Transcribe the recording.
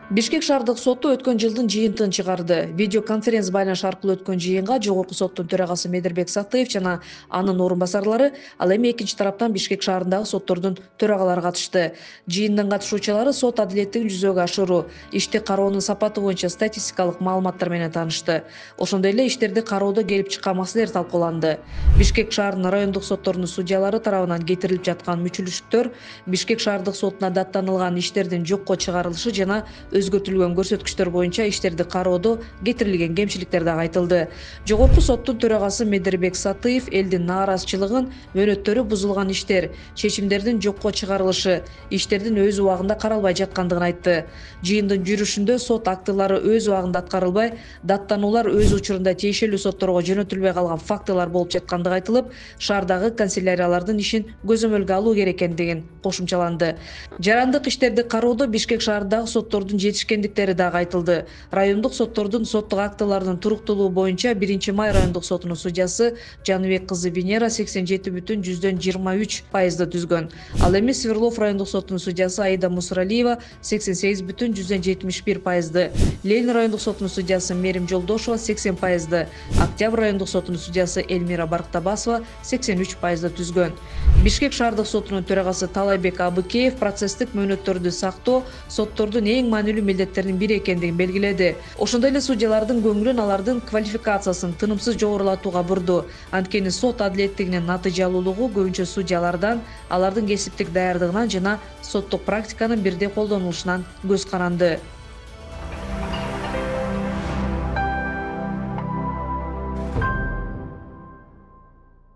Бишкек шаардык соту өткөн жылдын жыйынтыгын чыгарды. Видео конференц байланыш аркылуу өткөн жыйынга Жогорку соттун төрагасы Медербек Сатыев жана анын орун басарлары, ал эми экинчи тараптан Бишкек шаарындагы соттордун төрагалары катышты. Жыйындын катышуучулары сот адилеттигин жүзөгө ашыруу, ишти кароонун сапаты боюнча статистикалык маалыматтар менен таанышты. Ошондой эле иштерди кароодо келип чыккан маселелер талкууланды. Бишкек шаарынын райондук сотторунун судьялары тарабынан кетирилип жаткан мүчүлүштүктөр, Бишкек шаардык сотуна даттанылган иштердин жокко чыгарылышы жана өзгөртүлгөн көрсөткүчтөр боюнча иштерди кароодо кетирилген кемчиликтер дагы айтылды. Жогорку соттун төрагасы Медербек Сатыев элдин нааразычылыгын мөөнөттөрү бузулган иштер, чечимдердин жокко чыгарылышы, иштердин өз убагында каралбай жаткандыгын айтты. Жыйындын жүрүшүндө сот актылары өз убагында аткарылбай, даттануулар өз учурунда тиешелүү сотторго жөнөтүлбөй калган фактылар болуп жаткандыгы айтылып, шаардагы канцеляриялардын ишин көзөмөлгө алуу керек экендигин кошумчаланды. Жарандык иштерди кароодо Бишкек шаарындагы соттордун жетишкендиктери дагы айтылды. Райондук соттордун соттук актыларынын туруктуулугу боюнча 1-май райондук сотунун судьясы Жаныбек кызы Венера 87,23% түзгөн. Ал эми Сверлов райондук сотунун судьясы Аида Мусралиева 88,71%. Ленин райондук сотунун судьясы Мерим Жолдошева 80%. Октябрь райондук сотунун судьясы Эльмира Барктабасова 83% түзгөн. Бишкек шаардык сотунун төрагасы Талайбек Абыкеев процесстик мөөнөттөрдү сактоо соттордун эң маанилүү милдеттеринин бири экендигин белгиледи. Ошондой эле судьялардын көңүлүн алардын квалификациясын тынымсыз жогорулатууга бурду. Анткени сот адилеттигинин натыйжалуулугу көбүнчө судьялардан, алардын кесиптик даярдыгынан жана соттук практиканын бирдей колдонулушунан көз каранды.